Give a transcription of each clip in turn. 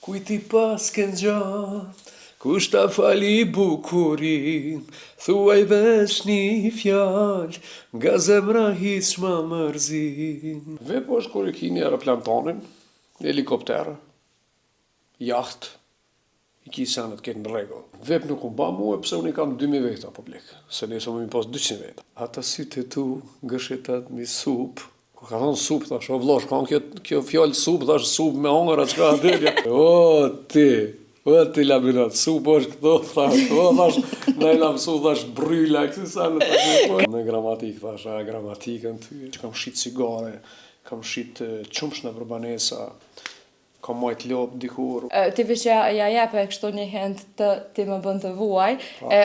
Kujti pas kënë gjatë, kush ta fali bukurin, thuaj vesh një fjallë, nga zemra hiç ma mërzin. Vepo është kur e kini aeroplantonin, helikopterë, jaht, i ki senet këtë në regull. Vep nuk unë ba muë, pëse unë i kam 2000 veta publik, se ne shumë mi pas 200 veta. Ata sytë e tu, gëshetat një supë, kur ka thonë supë, thash, o vlosh, ka kjo fjallë supë, thash, supë me hongër, atë shka atë. O ti laminat, supë është këto, thash, ne la mësu, thash, bryla, kësi sanë, thash, në gramatikë, thash, gramatikën ty, që kam shqitë cigare, kam shqitë qumshna për banesa, kam majt lopë dikur. Ti që ja jepe kështu një hend të ti më bën të vuaj,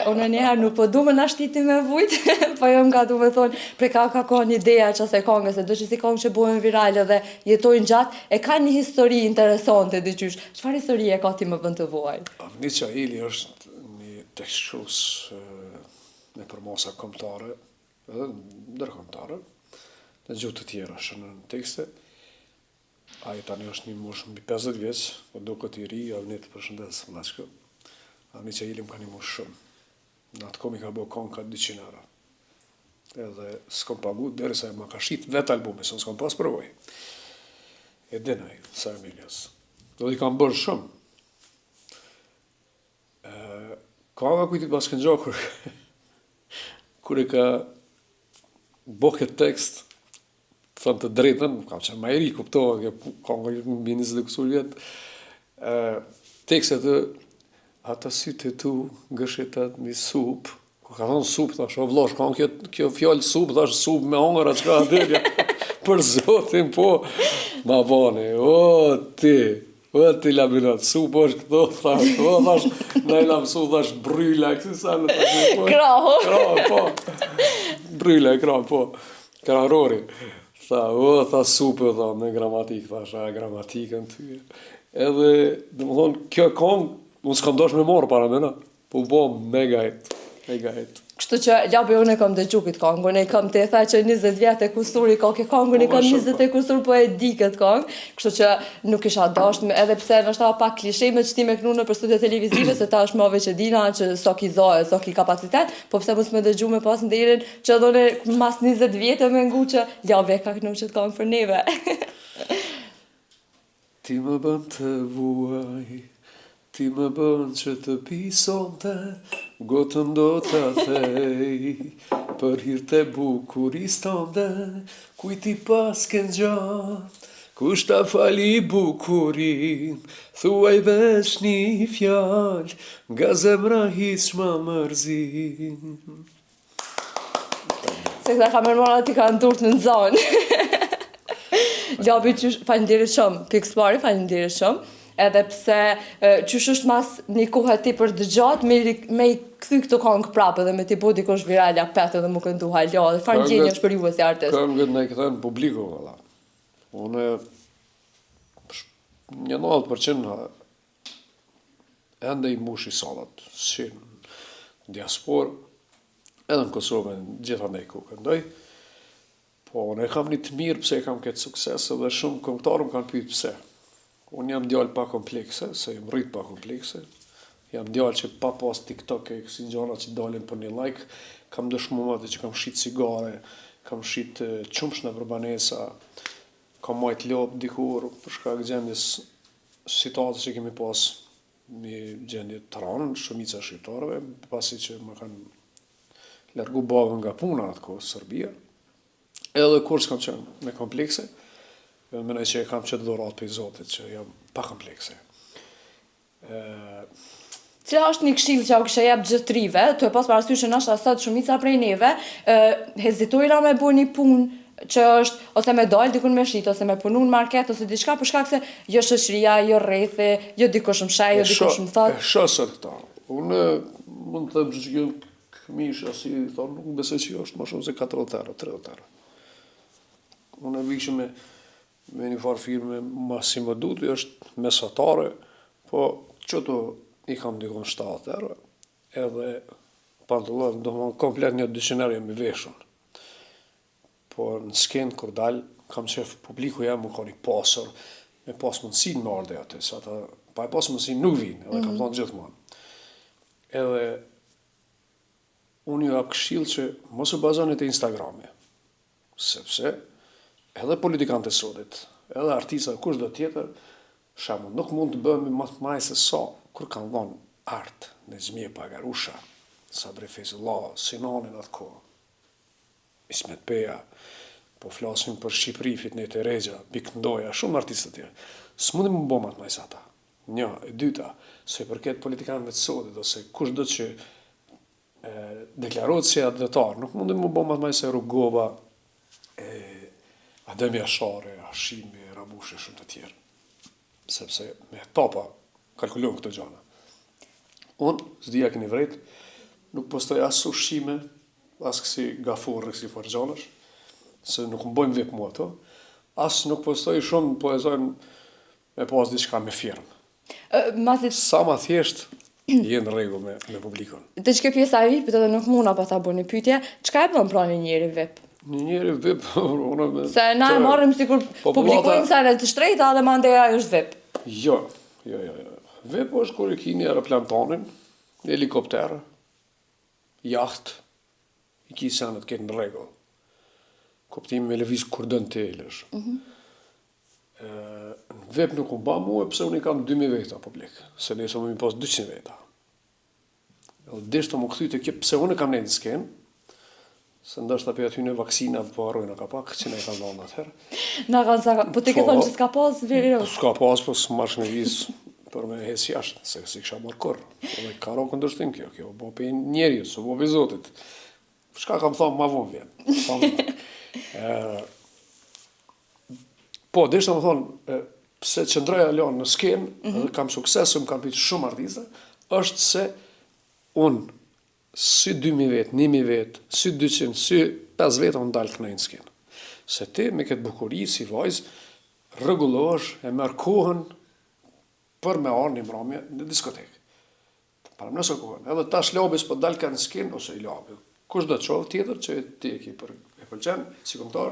unë njëherë nuk po du më nashtiti me vujt, po jo nga du me thonë, pre ka një ideja që asaj kongës, se do që si kongë që bojnë virale dhe jetojnë gjatë, e ka një histori interesante, dyqysh. Çfarë historie ka ti më bën të vuaj? Avnica Ili është një tekstshkrues në përmasa kombëtare, edhe ndërkombëtare, në gjuhë të tjera shënën tekste. Ai tani është një moshë mbi 50 vjeç, po duket i ri, Avnit përshëndes vllazko. Avnica Ili më ka nimuar shumë. Në atë kohë mi ka bërë kongë ka 200 euro. Edhe s'kom pagu, derisa ma ka shit vetë albumin, se s'kom pas përvoj. E dinaj, sa Emilias. Do i kam bërë shumë. Kanga kujti pas kënë gjokur, kur e ka bo këtë tekst, thënë të drejtën, kam qenë ma i ri, kuptova, kanga mbi 20 kusur vjetë, tekstet e ata sytë e tu, gëshetat një supë, kur ka thonë supë, thash, o vlosh, ka kjo fjallë supë, thash, supë me hongër, atë shka atë, për zotin, po, ma bane, o ti laminat, supë është këto, thash, ne la mësu, thash, bryla, kësi sanë, thash, Krahu, po, bryla, po, krahërori. Tha supë, në gramatikë, thash, gramatikën ty. Edhe, dhe më thonë, kjo kongë, unë s'kam dosh me morë para mena, po bo mega hit. Kështu që labi unë e kam dëgju këtë kongë, unë e kam të e tha që 20 vjetë e kusuri ka këtë kongë, unë e kam 20 e kusur, po e di këtë kongë, kështu që nuk isha dasht, edhe pse nështë ta pak klishe me qëti me knu në për studio televizive, se ta është mave që dina, që so ki zoe, so ki kapacitet, po pse mos me dëgju me pas në derin, që dhone mas 20 vjetë me ngu që labi e ka knu qëtë kongë për neve. Ti më bën të vuaj, ti më bën që të pisonte, gotën do të thej, për hir të bukuris tënde, kujti pas kënë gjatë, kush ta fali bukurin, thuaj vesh një fjallë, nga zemra hiç ma mërzin. Se këta kamermona ti ka ndurët në zonë. Labi që falenderit shumë, pikës pari falenderit shumë, edhe pse qysh është mas një kohë ti për dëgjat, me i këthy këto kongë prapë dhe me ti bo dikosh viralja petë dhe më këndu halja, dhe farë gjenja është për ju e si artist. Këngët në i këthen publiku, valla. Unë një 90% ende i mush i salat, si në diaspor, edhe në Kosovë, në gjitha nej ku këndoj, po unë e kam një të mirë pëse e kam këtë sukses, edhe shumë këngëtarë më kanë pyet pëse. Unë jam djallë pa komplekse, se jam rrit pa komplekse. Jam djallë që pa pas TikTok e kësi njëra që dalin për një like, kam dëshmumat që kam shqit cigare, kam shqit qumshna për banesa, kam majt lopë dikur, për shkak gjendjes situatës që kemi pas një gjendje të ranën, shumica shqiptarëve, pasi që më kanë largu bagën nga puna atë kohë, Serbia. Edhe kur s'kam qenë me komplekse, menoj që e kam qëtë dhurat për i Zotit, që jam pa komplekse. Cila është një këshill që au kësha jep gjëtrive, të e pas parasysh që nështë asat shumica prej neve, hezitojra me bu një punë që është, ose me dalë dikun me shit, ose me punu në market, ose diçka, për shkak se jo shoqëria, jo rrethi, jo dikush më shaj, jo dikush më thot. E shosët këta. Unë mund të them që këmisha, si thonë, nuk besoj që është ma shumë se 40 euro, 30 euro. Unë e vishë me një farë firme ma si më duti, është mesatare, po qëto i kam dikon 7 euro, edhe pantallon, do më komplet një 200 euro jam i veshën. Po në skenë kur dalë, kam qef publiku jam më ka një pasër, me pas mundësi në ardhe atë, se ata pa e pasë mësi nuk vinë, edhe kam thonë gjithmonë. Edhe unë ju këshill që mos u bazoni te Instagrami, sepse edhe politikanët e sodit, edhe artista kushdo tjetër, shembull, nuk mund të bëhemi më të majë se sa kur kanë dhënë art në Xhmie Pagarusha, Sabri Feyzullah, Sinonin atë kohë, Ismet Peja, po flasim për Shqipëri, Fitnet e Regja, Bik Ndoja, shumë artistë të tjerë. S'mundi më bëma të majë se ata. Një, e dyta, se i përket politikanëve të sodit, ose kushdo që deklarohet si adetar, nuk mundi më bëma të majë se Rugova, Adem Jashari, Hashimi, Rabushi, shumë të tjerë. Sepse me topa kalkulojnë këto gjana. Unë, s'dija keni vrejt, nuk postoj as ushqime, as kësi gafurë, kësi fargjanësh, se nuk më bojmë vip mua to, as nuk postoj shumë, po e zojnë me pas diçka me firmë. Sa ma thjesht, jenë rregull me publikun. Të që kjo pjesa e vipit edhe nuk muna pa ta bu një pyetje, çka e bën pra një njeri vip? Një njeri vip, Se na e marrim sikur publikojmë sa në të shtrejta dhe mandej ajo është vip. Jo. Vip është kur e kini aeroplan tonin, helikopter, jaht, i ki senet këtë në rregull. Kuptimi me lëviz kur dënë të elësh. Në vep nuk unë ba mua, pëse unë i kam 2000 veta publik, se nëse më mi pas 200 veta. Edhe deshtë më këthy të kje, pëse unë i kam nejtë në skenë, se ndështë të për aty në vaksina po arrojnë ka pak, që ne i kam dhënë atëherë. Na kanë sa, po të ke thonë që s'ka pas virus? S'ka pas, po s'marsh me vizë për me hes jashtë, se si kisha marrë kur. Edhe ka ro këndërshtim kjo bo për njeri, s'u bo për zotit. Shka kam thonë ma vonë vjen. Po, deshtë më thonë, pse qëndroja lanë në skenë, edhe kam suksesë, më kam pitë shumë artista, është se unë, sy 2000 vetë, 1000 vetë, sy 200, sy 5 vetë, unë dalë të nejnë skenë. Se ti, me këtë bukuri, si vajzë, rregullohesh, e merr kohën për me arë një mramje në diskotekë. Para nëse kohën. Edhe tash labis po dalë kanë skenë, ose i labi. Kush do të qovë tjetër që ti e ki e pëlqen, si këngëtar,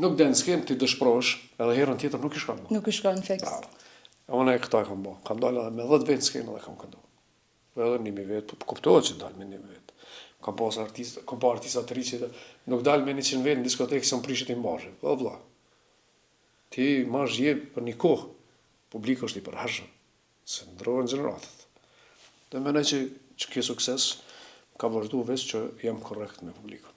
nuk den skenë, ti dëshprosh, edhe herën tjetër nuk i shkon. Nuk i shkon fix. Unë e këta e kam bo. Kam dalë edhe me 10 vetë skenë edhe kam këndu. Edhe 1000 vetë, kuptohet që dalë me 1000 vetë. Kam pa artista të ri që nuk dalë me 100 vetë në diskotekë se më prishit i mbashë. O vlla, ti mash je për një kohë, publik është i përhershëm, se ndrohen gjeneratët. Dhe menoj që kjo sukses ka vazhdu veç që jam korrekt me publikun.